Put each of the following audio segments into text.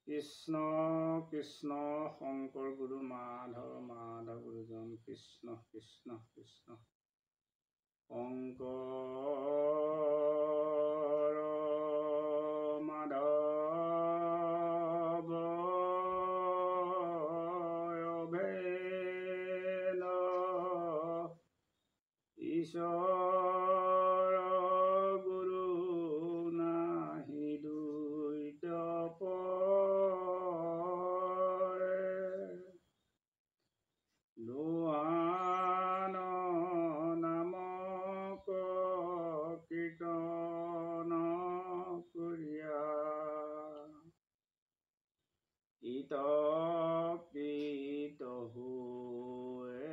কৃষ্ণ কৃষ্ণ শংকৰ গুৰু Madhav Madhav গুৰুজন Krishna Krishna Krishna Shankar Madhav oven ঈশ্বৰ গুৰু নাহি দুইত দোহান নামক কীৰ্তন কৰিয়া কৃত হুৱে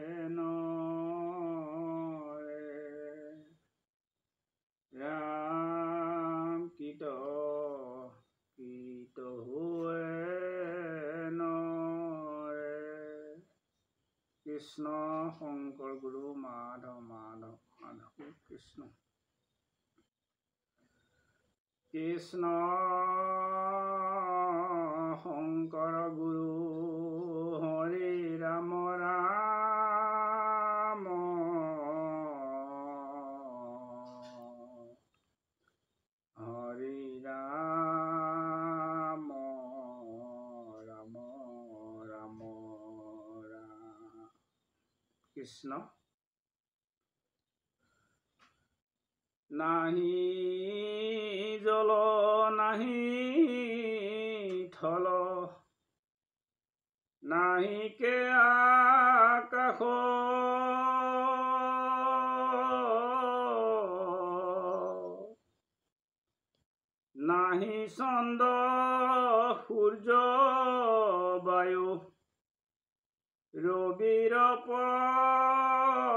ৰাম কৃত হুৱে কৃষ্ণ শংকৰ গুৰু মাধৱ মাধৱ মাধৱ কৃষ্ণ কৃষ্ণ শংকৰ গুৰু হৰি ৰাম ৰাম হৰি ৰাম ৰাম ৰাম ৰাম কৃষ্ণ নাহি জল নাহি থল নাহিকে আকাশ নাহি চন্দ্ৰ সূৰ্য বায়ু ৰবিৰ প্ৰকাশ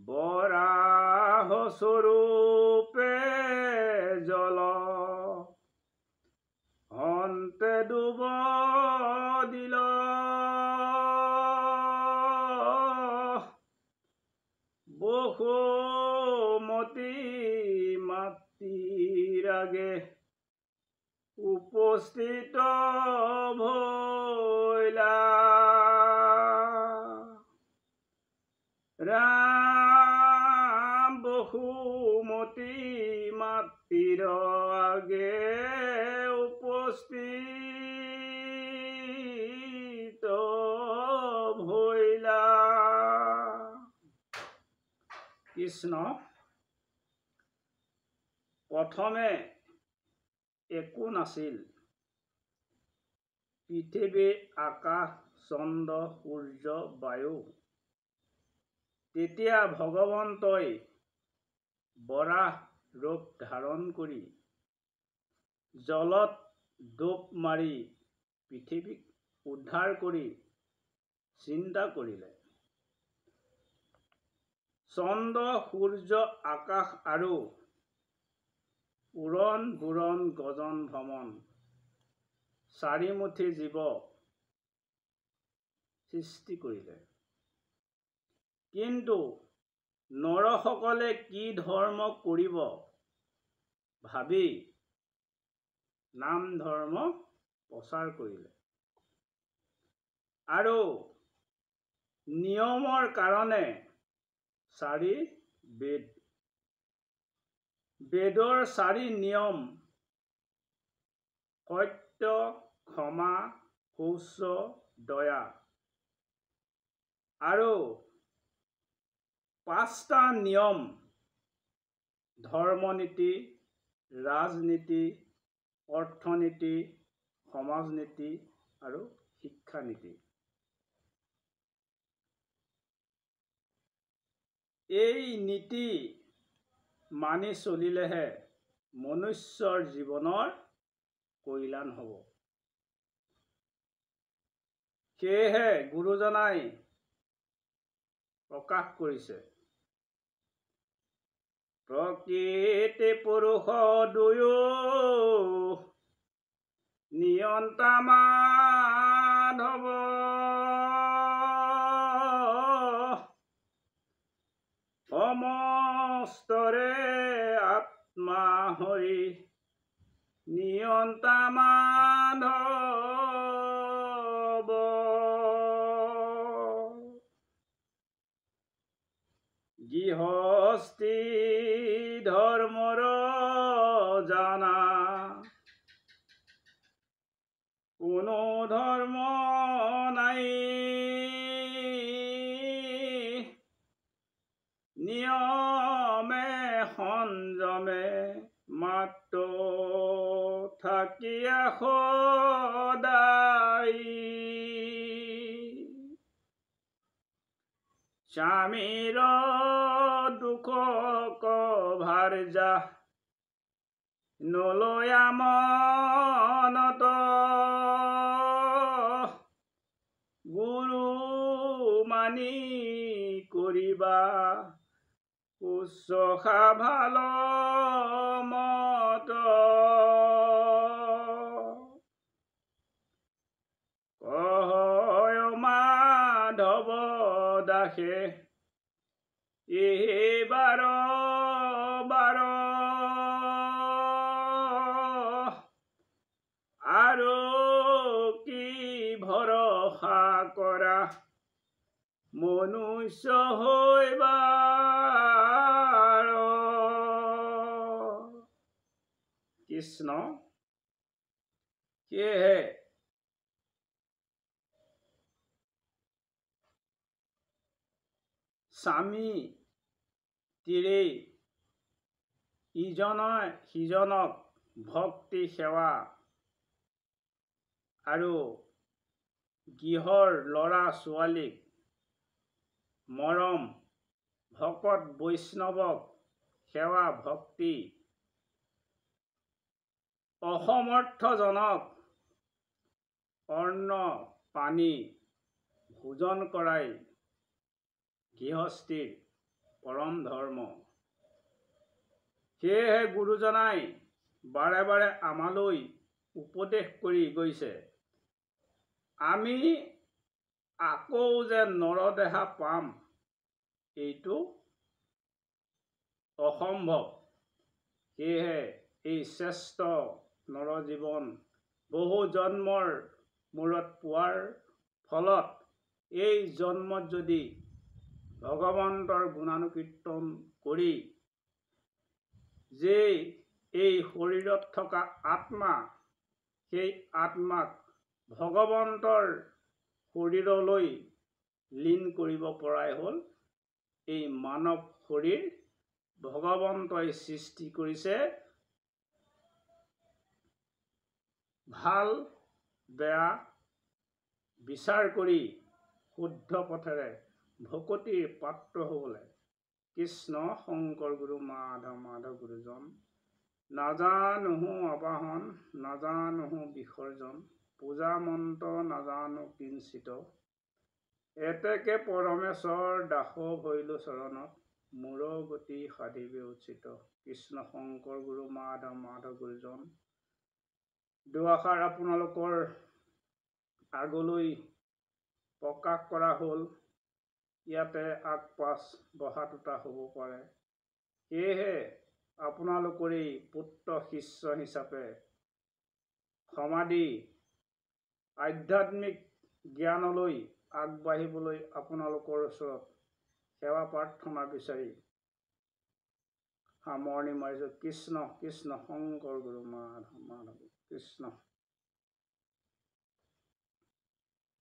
বৰাহ স্বৰূপে জল হন্তে ডুব দিল বসুমতী মাতৃৰ আগে উপস্থিত ভৈলা ৰাম বসুমতী মাতৃৰ আগে উপস্থিত ভৈলা কৃষ্ণ প্ৰথমে একো নাছিল পৃথিৱী আকাশ চন্দ্ৰ সূৰ্য বায়ু তেতিয়া ভগৱন্তই বৰাহ ৰূপ ধাৰণ কৰি জলত ডুব মাৰি পৃথিৱীক উদ্ধাৰ কৰি চিন্তা কৰিলে চন্দ্ৰ সূৰ্য আকাশ আৰু উৰণ বুৰণ গজন ভ্ৰমণ চাৰিমুঠি জীৱ সৃষ্টি কৰিলে কিন্তু নৰসকলে কি ধৰ্ম কৰিব ভাবি নাম ধৰ্ম প্ৰচাৰ কৰিলে আৰু নিয়মৰ কাৰণে চাৰি বেদ বেদৰ চাৰি নিয়ম সত্য ক্ষমা শৌচ দয়া আৰু পাঁচটা নিয়ম ধৰ্মনীতি ৰাজনীতি অৰ্থনীতি সমাজনীতি আৰু শিক্ষানীতি এই নীতি মানি চলিলেহে মনুষ্যৰ জীৱনৰ কল্যাণ হ'ব সেয়েহে গুৰুজনাই প্ৰকাশ কৰিছে প্ৰকৃতি পুৰুষ দুয়ো নিয়ন্তা মাধৱ সমস্তৰে হৰি নিয়ন্তা মাধৱ গৃহস্থী ধৰ্মৰ জানা কোনো ধৰ্ম নাই নিয়মে সংযমে মাত্ৰ থাকিয়া সদায় স্বামীৰ দুখ ভাৰ্যা নলয়া মনত গুৰু মানি কৰিবা শুশ্ৰূষা ভাল মত কয় মাধৱ দাসে এইবাৰ বাৰ আৰু কি ভৰসা কৰা মনুষ্য হৈবাৰ কৃষ্ণ সেয়েহে স্বামী তিৰেই ইজনে সিজনক ভক্তি সেৱা আৰু গৃহৰ ল'ৰা ছোৱালীক মৰম ভকত বৈষ্ণৱক সেৱা ভক্তি অসমৰ্থজনক অন্ন পানী ভোজন কৰাই গৃহস্থীৰ পৰম ধৰ্ম। সেয়েহে গুৰুজনাই বাৰে বাৰে আমালৈ উপদেশ কৰি গৈছে আমি আকৌ যে নৰদেহা পাম এইটো অসম্ভৱ। সেয়েহে এই শ্ৰেষ্ঠ নৰজীৱন বহু জন্মৰ মূৰত পোৱাৰ ফলত এই জন্মত যদি ভগৱন্তৰ গুণানুকীৰ্তন কৰি যে এই শৰীৰত থকা আত্মা সেই আত্মাক ভগৱন্তৰ শৰীৰলৈ লীন কৰিব পৰাই হ'ল এই মানৱ শৰীৰ ভগৱন্তই সৃষ্টি কৰিছে ভাল বেয়া বিচাৰ কৰি শুদ্ধ পথেৰে ভকতিৰ পাত্ৰ হ'বলৈ। কৃষ্ণ শংকৰ গুৰু মাধৱ মাধৱ গুৰুজন নাজানোহো আবাহন নাজানোহো বিসৰ্জন পূজা মন্ত্ৰ নাজানো কিঞ্চিত এতেকে পৰমেশ্বৰ দাস ভৈলো চৰণত মূৰ গতি সাধিবে উচিত। কৃষ্ণ শংকৰ গুৰু মাধৱ মাধৱ গুৰুজন দুআষাৰ আপোনালোকৰ আগলৈ প্ৰকাশ কৰা হ'ল। ইয়াতে আগ পাছ বহা টুটা হ'ব পাৰে। সেয়েহে আপোনালোকৰে পুত্ৰ শিষ্য হিচাপে সমাধি আধ্যাত্মিক জ্ঞানলৈ আগবাঢ়িবলৈ আপোনালোকৰ ওচৰত সেৱা প্ৰাৰ্থনা বিচাৰি সামৰণি মাৰিছোঁ। কৃষ্ণ কৃষ্ণ শংকৰ গুৰু মাধৱ মাধৱ কৃষ্ণ।